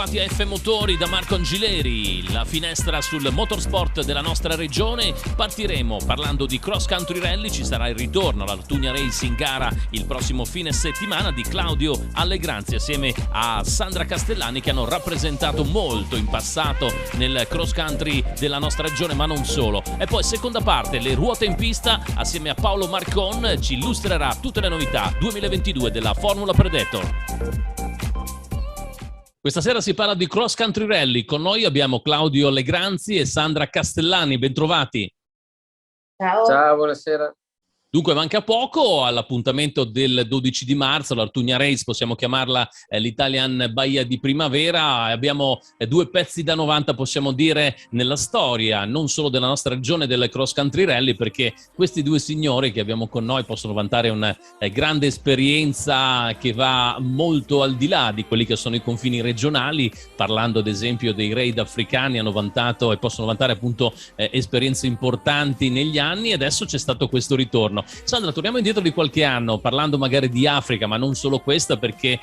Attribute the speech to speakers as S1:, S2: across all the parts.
S1: bentrovati a F Motori da Marco Angileri, la finestra sul motorsport della nostra regione. Partiremo parlando di cross country rally, ci sarà il ritorno alla Altunia Race in gara il prossimo fine settimana di Claudio Allegranzi assieme a Sandra Castellani, che hanno rappresentato molto in passato nel cross country della nostra regione, ma non solo. E poi seconda parte, le ruote in pista, assieme a Paolo Marcon ci illustrerà tutte le novità 2022 della Formula Predator. Questa sera si parla di cross country rally. Con noi abbiamo Claudio Allegranzi e Sandra Castellani. Bentrovati.
S2: Ciao.
S3: Ciao, buonasera.
S1: Dunque manca poco all'appuntamento del 12 di marzo, l'Altunia Race, possiamo chiamarla l'Italian Baia di Primavera. Abbiamo due pezzi da 90, possiamo dire, nella storia, non solo della nostra regione del cross country rally, perché questi due signori che abbiamo con noi possono vantare una grande esperienza che va molto al di là di quelli che sono i confini regionali. Parlando ad esempio dei raid africani, hanno vantato e possono vantare appunto esperienze importanti negli anni, e adesso c'è stato questo ritorno. Sandra, torniamo indietro di qualche anno, parlando magari di Africa, ma non solo questa, perché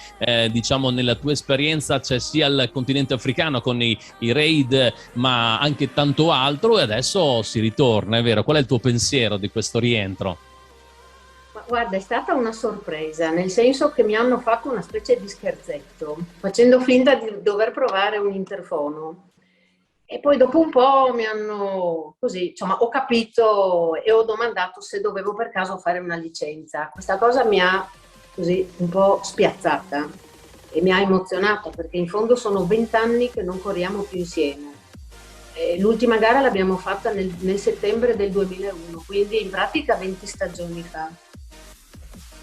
S1: diciamo nella tua esperienza c'è sia il continente africano con i raid, ma anche tanto altro, e adesso si ritorna, è vero? Qual è il tuo pensiero di questo rientro?
S2: Ma guarda, è stata una sorpresa, nel senso che mi hanno fatto una specie di scherzetto, facendo finta di dover provare un interfono. E poi dopo un po' mi hanno così, insomma, ho capito e ho domandato se dovevo per caso fare una licenza. Questa cosa mi ha così un po' spiazzata e mi ha emozionata, perché in fondo sono 20 anni che non corriamo più insieme. L'ultima gara l'abbiamo fatta nel settembre del 2001, quindi in pratica 20 stagioni fa.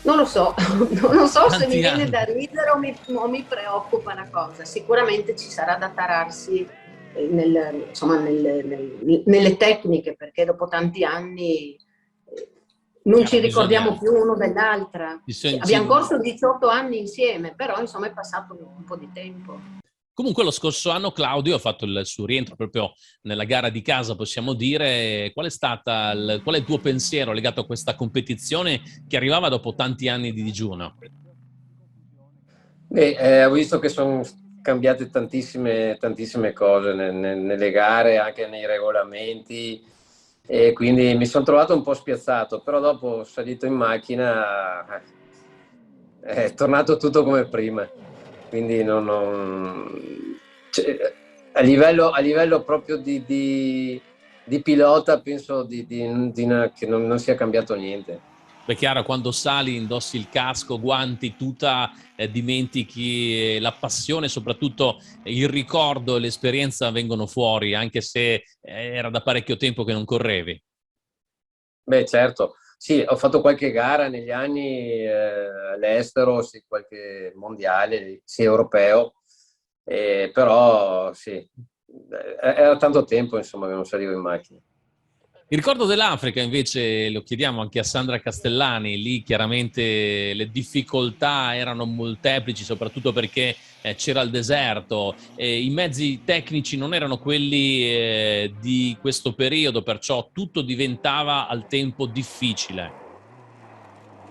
S2: Non lo so, non so se mi viene da ridere o mi preoccupa la cosa. Sicuramente ci sarà da tararsi nelle tecniche, perché dopo tanti anni non ci ricordiamo più uno dell'altra. Abbiamo corso 18 anni insieme, però insomma è passato un po' di tempo.
S1: Comunque lo scorso anno Claudio ha fatto il suo rientro proprio nella gara di casa, possiamo dire. Qual è il tuo pensiero legato a questa competizione che arrivava dopo tanti anni di digiuno?
S3: Ho visto che sono cambiate tantissime cose nelle gare, anche nei regolamenti, e quindi mi sono trovato un po' spiazzato, però dopo salito in macchina è tornato tutto come prima, quindi cioè, a livello proprio di pilota penso che non sia cambiato niente.
S1: Beh, chiaro, quando sali indossi il casco, guanti, tuta, dimentichi la passione, soprattutto il ricordo e l'esperienza vengono fuori, anche se era da parecchio tempo che non correvi.
S3: Beh, certo. Sì, ho fatto qualche gara negli anni all'estero, sì, qualche mondiale, sì, europeo, però sì, era tanto tempo insomma che non salivo in macchina.
S1: Il ricordo dell'Africa invece lo chiediamo anche a Sandra Castellani. Lì chiaramente le difficoltà erano molteplici, soprattutto perché c'era il deserto, i mezzi tecnici non erano quelli di questo periodo, perciò tutto diventava al tempo difficile.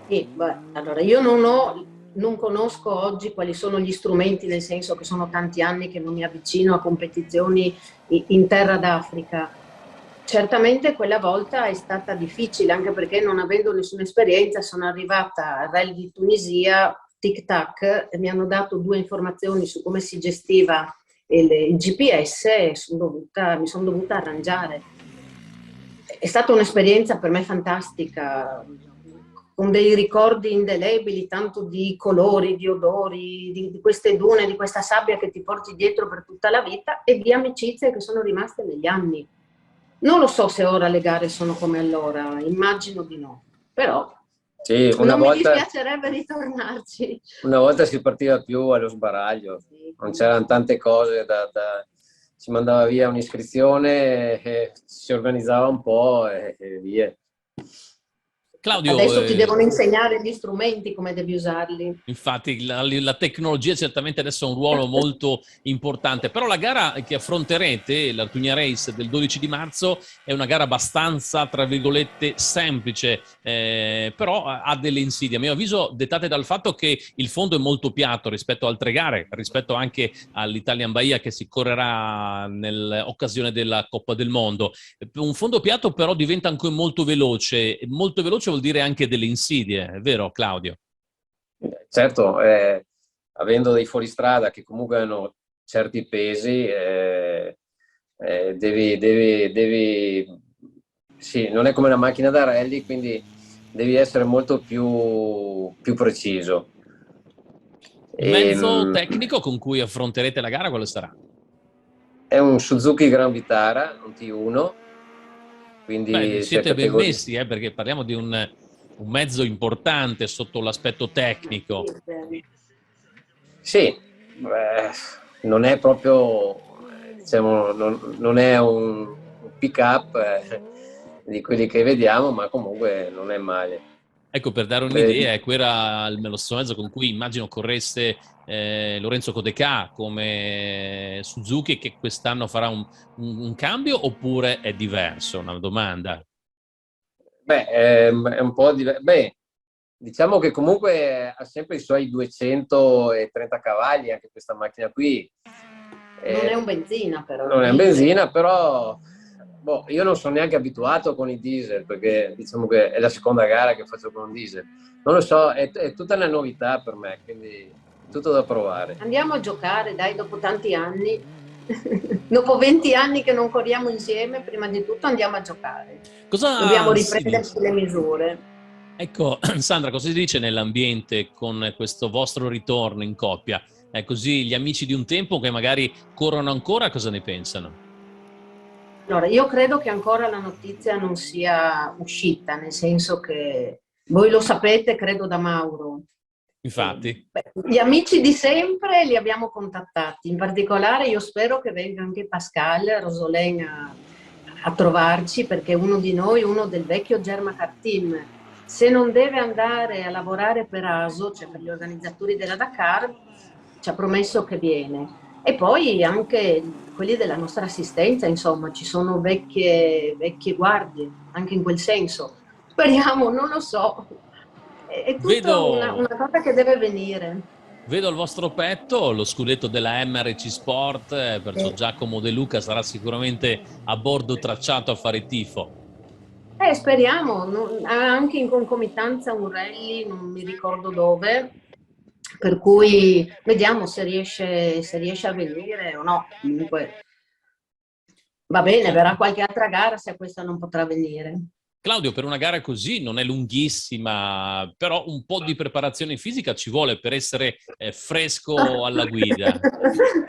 S2: Sì, beh, allora io non conosco oggi quali sono gli strumenti, nel senso che sono tanti anni che non mi avvicino a competizioni in terra d'Africa. Certamente quella volta è stata difficile, anche perché non avendo nessuna esperienza sono arrivata al Rally di Tunisia, tic-tac, e mi hanno dato 2 informazioni su come si gestiva il GPS e mi sono dovuta arrangiare. È stata un'esperienza per me fantastica, con dei ricordi indelebili, tanto di colori, di odori, di queste dune, di questa sabbia che ti porti dietro per tutta la vita, e di amicizie che sono rimaste negli anni. Non lo so se ora le gare sono come allora, immagino di no, però
S3: sì,
S2: non mi dispiacerebbe ritornarci.
S3: Una volta si partiva più allo sbaraglio, sì, non c'erano tante cose, si mandava via un'iscrizione, si organizzava un po' e via.
S1: Claudio,
S2: Adesso ti devono insegnare gli strumenti, come devi usarli.
S1: infatti la tecnologia certamente adesso ha un ruolo molto importante, però la gara che affronterete, l'Artunia Race del 12 di marzo, è una gara abbastanza, tra virgolette, semplice, però ha delle insidie. A mio avviso dettate dal fatto che il fondo è molto piatto rispetto a altre gare, rispetto anche all'Italian Bahia che si correrà nell'occasione della Coppa del Mondo. Un fondo piatto però diventa anche molto veloce vuol dire anche delle insidie, è vero Claudio?
S3: Certo, avendo dei fuoristrada che comunque hanno certi pesi, sì, non è come una macchina da rally, quindi devi essere molto più preciso.
S1: Il mezzo tecnico con cui affronterete la gara quale sarà?
S3: È un Suzuki Gran Vitara, un T1, quindi
S1: Beh, siete ben messi, perché parliamo di un mezzo importante sotto l'aspetto tecnico.
S3: Sì, non è proprio, diciamo, non è un pick-up di quelli che vediamo, ma comunque non è male.
S1: Ecco, per dare un'idea, era lo stesso mezzo con cui immagino corresse Lorenzo Codecà come Suzuki, che quest'anno farà un cambio oppure è diverso? Una domanda.
S3: Beh, è un po' diverso. Beh, diciamo che comunque ha sempre i suoi 230 cavalli, anche questa macchina qui.
S2: Non è un benzina, però.
S3: Non è un benzina, però boh, io non sono neanche abituato con i diesel, perché diciamo che è la seconda gara che faccio con un diesel. Non lo so, è tutta una novità per me, quindi tutto da provare.
S2: Andiamo a giocare, dai, dopo tanti anni. Dopo 20 anni che non corriamo insieme, prima di tutto andiamo a giocare. Dobbiamo riprenderci le misure.
S1: Ecco, Sandra, cosa si dice nell'ambiente con questo vostro ritorno in coppia? Così gli amici di un tempo che magari corrono ancora, cosa ne pensano?
S2: Allora, io credo che ancora la notizia non sia uscita, nel senso che voi lo sapete, credo da Mauro.
S1: Infatti.
S2: Gli amici di sempre li abbiamo contattati, in particolare io spero che venga anche Pascal Rosolén a trovarci, perché uno di noi, uno del vecchio Germacar Team, se non deve andare a lavorare per ASO, cioè per gli organizzatori della Dakar, ci ha promesso che viene. E poi anche quelli della nostra assistenza, insomma, ci sono vecchie guardie, anche in quel senso. Speriamo, non lo so. È tutto una cosa che deve venire.
S1: Vedo al vostro petto lo scudetto della MRC Sport, perciò Giacomo De Luca sarà sicuramente a bordo tracciato a fare tifo.
S2: Speriamo, anche in concomitanza un rally, non mi ricordo dove, per cui vediamo se riesce a venire o no. Comunque va bene, verrà qualche altra gara se questa non potrà venire.
S1: Claudio, per una gara così non è lunghissima, però un po' di preparazione fisica ci vuole per essere fresco alla guida.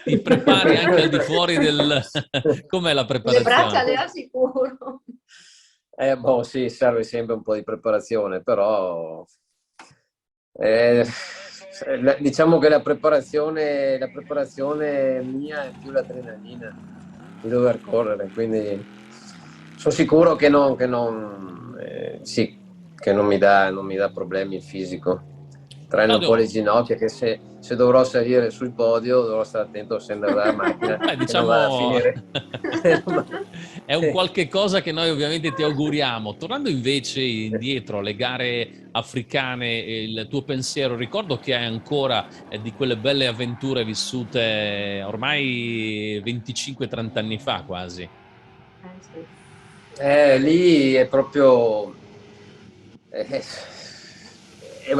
S1: Ti prepari anche al di fuori del... Com'è la preparazione?
S2: Le braccia le assicuro.
S3: Boh, sì, serve sempre un po' di preparazione, però diciamo che la preparazione mia è più l'adrenalina di dover correre, quindi sono sicuro che non mi dà problemi il fisico. Tranne un po' le ginocchia, che se dovrò salire sul podio dovrò stare attento a scendere dalla macchina.
S1: Diciamo
S3: non vada a finire.
S1: è un qualche cosa che noi ovviamente ti auguriamo. Tornando invece indietro alle gare africane, il tuo pensiero, ricordo che hai ancora di quelle belle avventure vissute ormai 25-30 anni fa quasi.
S3: Lì è proprio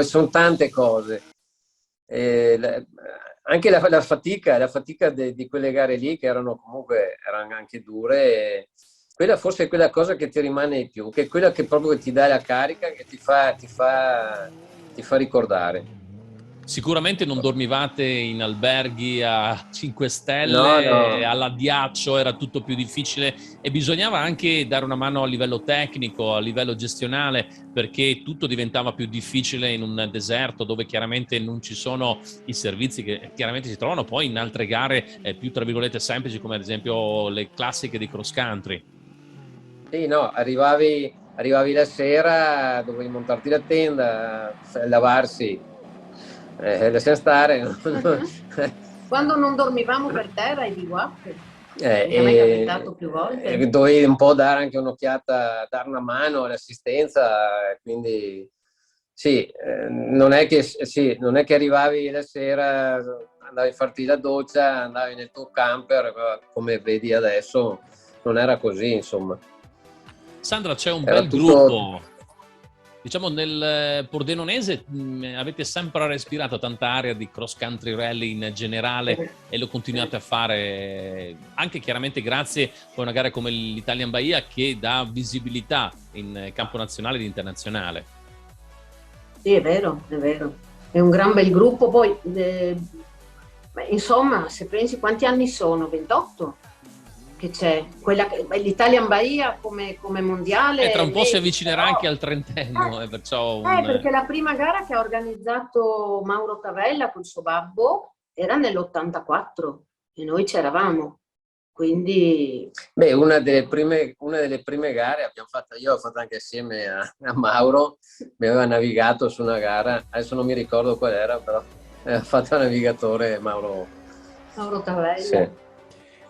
S3: sono tante cose, anche la fatica di quelle gare lì, che erano anche dure, quella forse è quella cosa che ti rimane di più, che è quella che proprio ti dà la carica, che ti fa ricordare.
S1: Sicuramente non dormivate in alberghi a 5 stelle,
S3: no.
S1: all'addiaccio, era tutto più difficile e bisognava anche dare una mano a livello tecnico, a livello gestionale, perché tutto diventava più difficile in un deserto dove chiaramente non ci sono i servizi che chiaramente si trovano poi in altre gare più tra virgolette semplici, come ad esempio le classiche di cross country.
S3: Sì, no, arrivavi arrivavi la sera, dovevi montarti la tenda, lavarsi, lasciamo stare.
S2: Quando non dormivamo per terra ai bivouac, a me è capitato più volte.
S3: Dovevi un po' dare anche un'occhiata, dare una mano all'assistenza, quindi sì, non è che arrivavi la sera, andavi a farti la doccia, andavi nel tuo camper, come vedi adesso, non era così, insomma.
S1: Sandra, c'è un
S3: Era
S1: bel
S3: tutto...
S1: gruppo. Diciamo nel pordenonese avete sempre respirato tanta aria di cross country rally in generale e lo continuate a fare anche chiaramente grazie a una gara come l'Italian Bahia che dà visibilità in campo nazionale ed internazionale.
S2: Sì, è vero, è un gran bel gruppo. Poi insomma, se pensi quanti anni sono, 28 che c'è, l'Italian Bahia come mondiale.
S1: E tra un po' si avvicinerà anche al trentennio, perciò
S2: perché la prima gara che ha organizzato Mauro Cavella col suo babbo era nell'84 e noi c'eravamo, quindi...
S3: Beh, una delle prime gare abbiamo fatto, io ho fatto anche assieme a Mauro, mi aveva navigato su una gara, adesso non mi ricordo qual era, però ha fatto navigatore Mauro
S2: Cavella.
S3: Sì.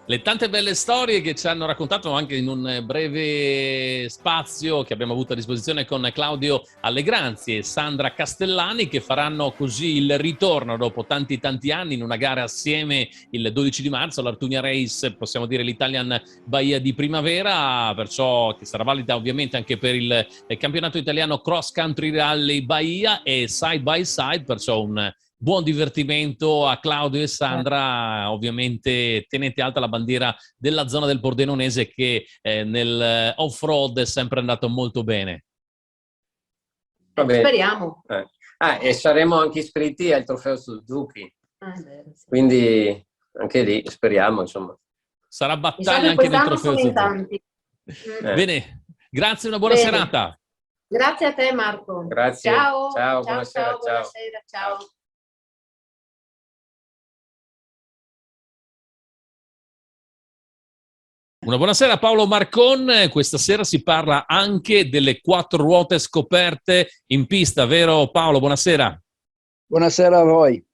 S1: Le tante belle storie che ci hanno raccontato anche in un breve spazio che abbiamo avuto a disposizione con Claudio Allegranzi e Sandra Castellani, che faranno così il ritorno dopo tanti anni in una gara assieme il 12 di marzo all'Artunia Race, possiamo dire l'Italian Bahia di primavera, perciò che sarà valida ovviamente anche per il campionato italiano Cross Country Rally Bahia e side by side, perciò un buon divertimento a Claudio e Sandra. Ovviamente tenete alta la bandiera della zona del Pordenonese che nel off-road è sempre andato molto bene.
S2: Speriamo.
S3: E saremo anche iscritti al trofeo Suzuki. Quindi anche lì speriamo, insomma.
S1: Sarà battaglia anche nel trofeo Suzuki. Bene, grazie, una buona serata.
S2: Grazie a te, Marco.
S3: Grazie.
S2: Ciao,
S3: buonasera.
S2: Ciao.
S1: Una buonasera Paolo Marcon, questa sera si parla anche delle 4 ruote scoperte in pista, vero Paolo? Buonasera.
S4: Buonasera a voi.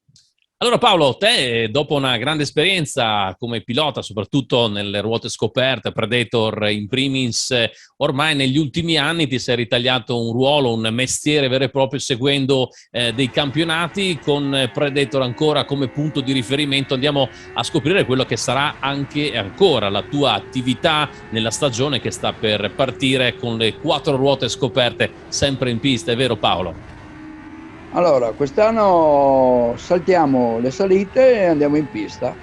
S1: Allora Paolo, te dopo una grande esperienza come pilota, soprattutto nelle ruote scoperte, Predator in primis, ormai negli ultimi anni ti sei ritagliato un ruolo, un mestiere vero e proprio seguendo dei campionati con Predator ancora come punto di riferimento. Andiamo a scoprire quello che sarà anche ancora la tua attività nella stagione che sta per partire con le 4 ruote scoperte sempre in pista, è vero Paolo?
S4: Allora, quest'anno saltiamo le salite e andiamo in pista.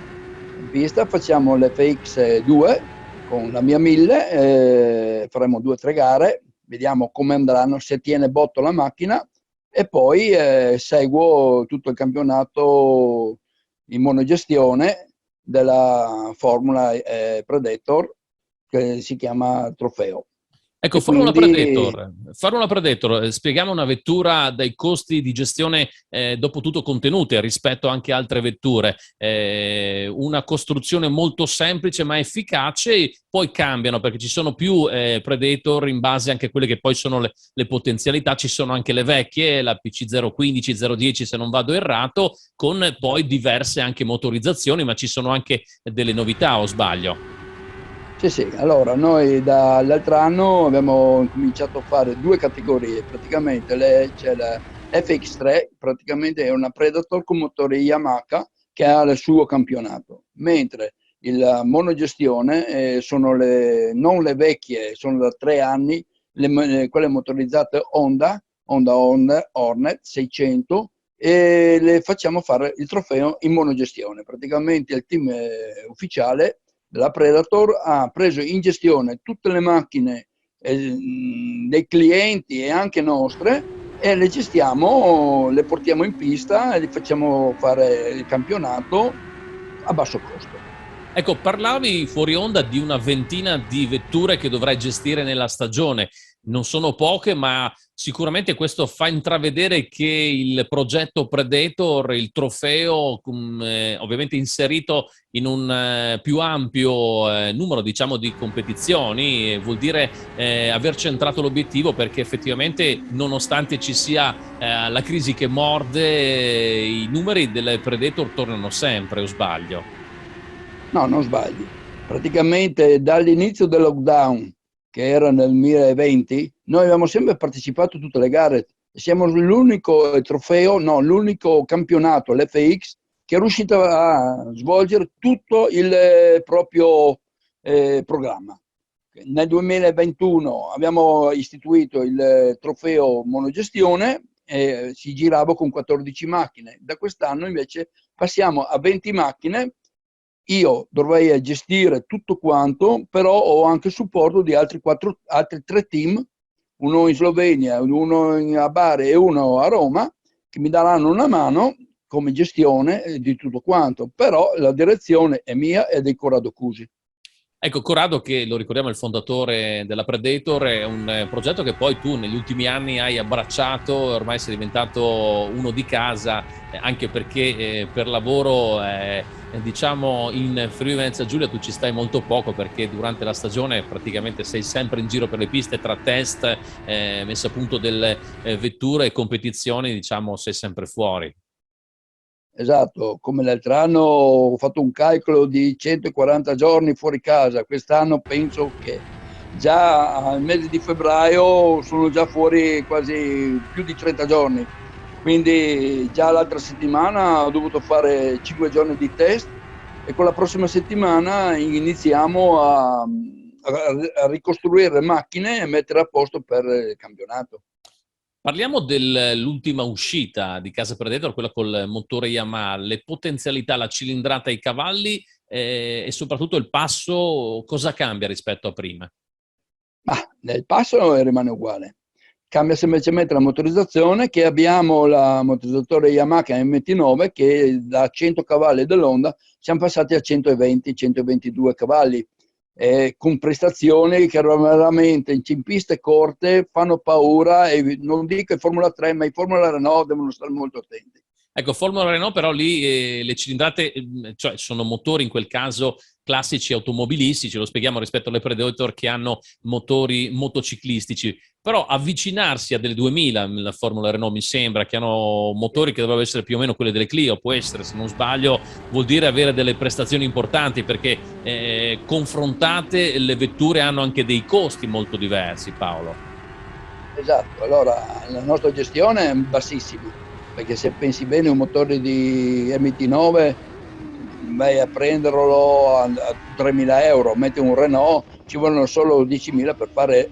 S4: In pista facciamo l'FX2 con la mia 1000, faremo 2 o 3 gare, vediamo come andranno, se tiene botto la macchina e poi seguo tutto il campionato in monogestione della Formula Predator che si chiama Trofeo.
S1: Ecco, fare una Predator, spieghiamo una vettura dai costi di gestione dopo tutto contenute rispetto anche a altre vetture, una costruzione molto semplice ma efficace, poi cambiano perché ci sono più Predator in base anche a quelle che poi sono le potenzialità, ci sono anche le vecchie, la PC015, 010 se non vado errato, con poi diverse anche motorizzazioni, ma ci sono anche delle novità, o sbaglio?
S4: Sì, allora noi dall'altro anno abbiamo cominciato a fare 2 categorie, praticamente c'è la FX3, praticamente è una Predator con motore Yamaha che ha il suo campionato, mentre la monogestione sono non le vecchie, sono da 3 anni, quelle motorizzate Honda Hornet 600 e le facciamo fare il trofeo in monogestione, praticamente il team ufficiale la Predator ha preso in gestione tutte le macchine dei clienti e anche nostre e le gestiamo, le portiamo in pista e li facciamo fare il campionato a basso costo.
S1: Ecco, parlavi fuori onda di una ventina di vetture che dovrai gestire nella stagione. non sono poche, ma sicuramente questo fa intravedere che il progetto Predator, il trofeo, ovviamente inserito in un più ampio numero, diciamo, di competizioni, vuol dire aver centrato l'obiettivo, perché effettivamente, nonostante ci sia la crisi che morde, i numeri del Predator tornano sempre, o sbaglio?
S4: No, non sbagli. Praticamente dall'inizio del lockdown, che era nel 2020, noi abbiamo sempre partecipato a tutte le gare. Siamo l'unico trofeo, no, l'unico campionato, l'FX, che è riuscito a svolgere tutto il proprio programma. Nel 2021 abbiamo istituito il trofeo monogestione e si girava con 14 macchine. Da quest'anno invece passiamo a 20 macchine. Io dovrei gestire tutto quanto, però ho anche il supporto di altri 3 team, uno in Slovenia, uno a Bari e uno a Roma, che mi daranno una mano come gestione di tutto quanto, però la direzione è mia e dei Corrado Cusi.
S1: Ecco, Corrado, che lo ricordiamo è il fondatore della Predator, è un progetto che poi tu negli ultimi anni hai abbracciato, ormai sei diventato uno di casa, anche perché per lavoro, diciamo, in Friuli Venezia Giulia tu ci stai molto poco, perché durante la stagione praticamente sei sempre in giro per le piste, tra test, messa a punto delle vetture e competizioni, diciamo, sei sempre fuori.
S4: Esatto, come l'altro anno ho fatto un calcolo di 140 giorni fuori casa, quest'anno penso che già al mese di febbraio sono già fuori quasi più di 30 giorni, quindi già l'altra settimana ho dovuto fare 5 giorni di test e con la prossima settimana iniziamo a ricostruire macchine e mettere a posto per il campionato.
S1: Parliamo dell'ultima uscita di Casa Predator, quella col motore Yamaha, le potenzialità, la cilindrata, i cavalli e soprattutto il passo, cosa cambia rispetto a prima?
S4: Ma nel passo rimane uguale. Cambia semplicemente la motorizzazione, che abbiamo la motorizzatore Yamaha M29 che da 100 cavalli dell'Honda siamo passati a 120-122 cavalli, con prestazioni che veramente in piste corte fanno paura, e non dico in Formula 3, ma in Formula Renault devono stare molto attenti.
S1: Ecco, Formula Renault però lì le cilindrate, cioè sono motori in quel caso classici automobilistici, lo spieghiamo rispetto alle Predator che hanno motori motociclistici, però avvicinarsi a delle 2000, la Formula Renault mi sembra, che hanno motori che dovrebbero essere più o meno quelle delle Clio, può essere, se non sbaglio, vuol dire avere delle prestazioni importanti, perché confrontate le vetture hanno anche dei costi molto diversi, Paolo.
S4: Esatto, allora la nostra gestione è bassissima, perché se pensi bene un motore di MT9 vai a prenderlo a 3.000 euro, metti un Renault, ci vogliono solo 10.000 per fare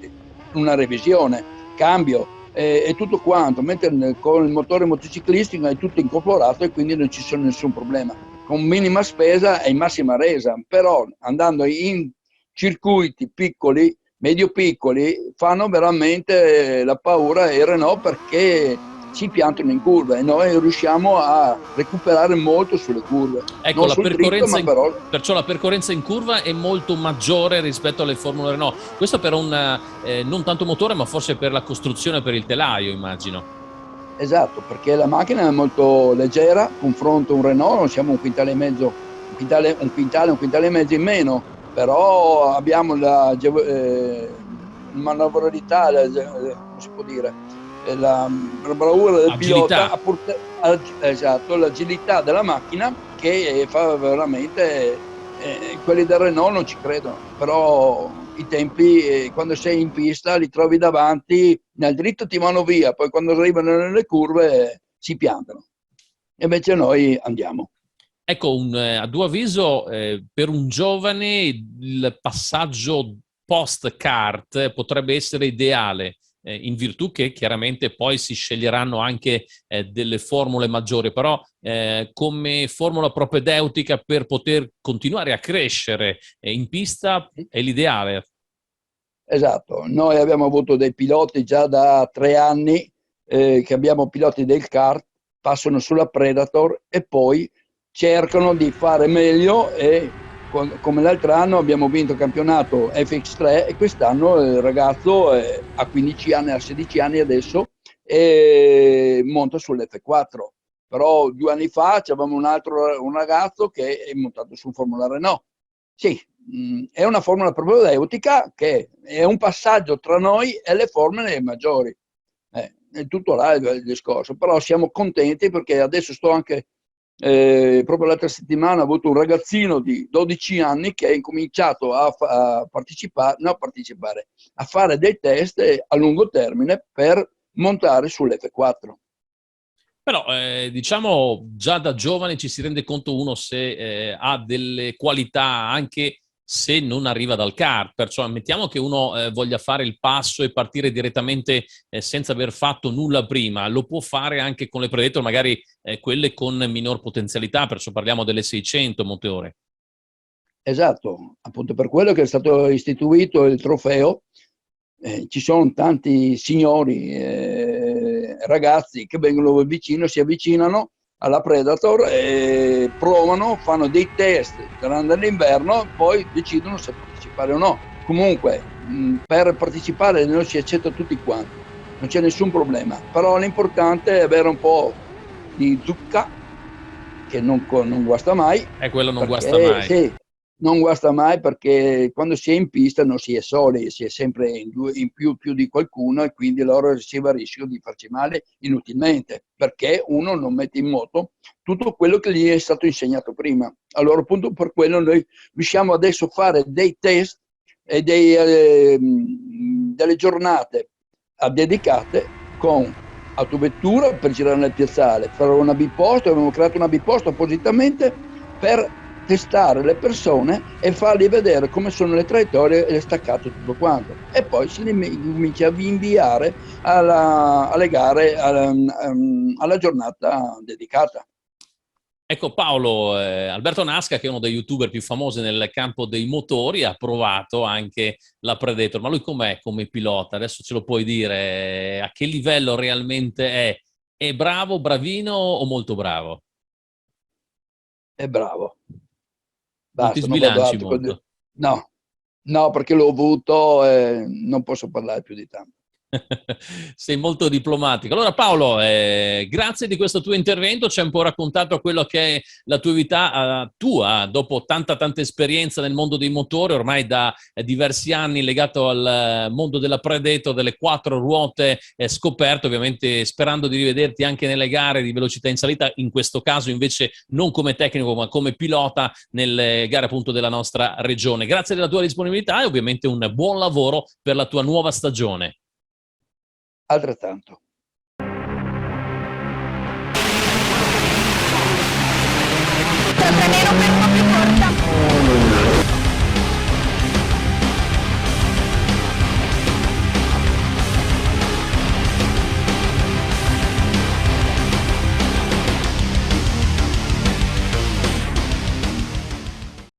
S4: una revisione, cambio e tutto quanto, mentre con il motore motociclistico è tutto incorporato e quindi non ci sono nessun problema, con minima spesa e in massima resa, però andando in circuiti piccoli, medio piccoli, fanno veramente la paura ai Renault, perché si piantano in curva e noi riusciamo a recuperare molto sulle curve.
S1: Ecco,
S4: non
S1: la
S4: sul
S1: percorrenza
S4: dritto, ma però...
S1: perciò la percorrenza in curva è molto maggiore rispetto alle Formula Renault. Questo per un non tanto motore, ma forse per la costruzione, per il telaio, immagino.
S4: Esatto, perché la macchina è molto leggera, confronto a un Renault, siamo un quintale e mezzo, un quintale e mezzo in meno, però abbiamo la manovrabilità, come si può dire, la bravura del
S1: Agilità.
S4: pilota, esatto, l'agilità della macchina, che fa veramente, quelli del Renault non ci credono, però i tempi, quando sei in pista li trovi davanti, nel dritto ti vanno via, poi quando arrivano nelle curve si piantano, e invece noi andiamo.
S1: Ecco, a tuo avviso, per un giovane il passaggio post-kart potrebbe essere ideale, in virtù che chiaramente poi si sceglieranno anche delle formule maggiori, però come formula propedeutica per poter continuare a crescere in pista è l'ideale.
S4: Esatto, noi abbiamo avuto dei piloti già da 3 anni, che abbiamo piloti del kart, passano sulla Predator e poi cercano di fare meglio e come l'altro anno abbiamo vinto il campionato FX3 e quest'anno il ragazzo ha 15 anni, ha 16 anni adesso e monta sull'F4. Però 2 anni fa c'avevamo un ragazzo che è montato sul Formula Renault. Sì, è una formula propedeutica che è un passaggio tra noi e le formule maggiori. È tutto là il discorso, però siamo contenti perché adesso sto anche, proprio l'altra settimana ho avuto un ragazzino di 12 anni che ha incominciato a partecipare, a fare dei test a lungo termine per montare sull'F4.
S1: Però diciamo già da giovane ci si rende conto uno se ha delle qualità anche se non arriva dal kart, perciò ammettiamo che uno voglia fare il passo e partire direttamente senza aver fatto nulla prima, lo può fare anche con le Predator, magari quelle con minor potenzialità, perciò parliamo delle 600 motori.
S4: Esatto, appunto per quello che è stato istituito il trofeo. Ci sono tanti signori, ragazzi che vengono vicino, si avvicinano alla Predator e provano, fanno dei test durante l'inverno, poi decidono se partecipare o no. Comunque, per partecipare noi si accetta tutti quanti, non c'è nessun problema, però l'importante è avere un po' di zucca, che non guasta mai.
S1: Quello non guasta mai.
S4: Sì, non guasta mai perché quando si è in pista non si è soli, si è sempre in più di qualcuno e quindi loro si va a rischio di farci male inutilmente perché uno non mette in moto tutto quello che gli è stato insegnato prima. Allora appunto per quello noi riusciamo adesso a fare dei test e delle giornate dedicate con autovettura per girare nel piazzale, fare una biposto, abbiamo creato una biposto appositamente per testare le persone e fargli vedere come sono le traiettorie e le staccate tutto quanto e poi si comincia a inviare alle gare alla giornata dedicata.
S1: Ecco Paolo, Alberto Nasca, che è uno dei youtuber più famosi nel campo dei motori, ha provato anche la Predator, ma lui com'è come pilota? Adesso ce lo puoi dire, a che livello realmente è? È bravo, bravino o molto bravo?
S4: È bravo.
S1: Non ti
S4: Basta, non vado
S1: sbilanci
S4: avanti
S1: molto.
S4: No, perché l'ho avuto e non posso parlare più di tanto.
S1: Sei molto diplomatico. Allora Paolo, grazie di questo tuo intervento, ci hai un po' raccontato quello che è la tua vita tua, dopo tanta esperienza nel mondo dei motori, ormai da diversi anni legato al mondo della Predator, delle 4 ruote scoperte, ovviamente sperando di rivederti anche nelle gare di velocità in salita, in questo caso invece non come tecnico ma come pilota nelle gare appunto della nostra regione. Grazie della tua disponibilità e ovviamente un buon lavoro per la tua nuova stagione.
S4: Altrettanto.
S5: Nero per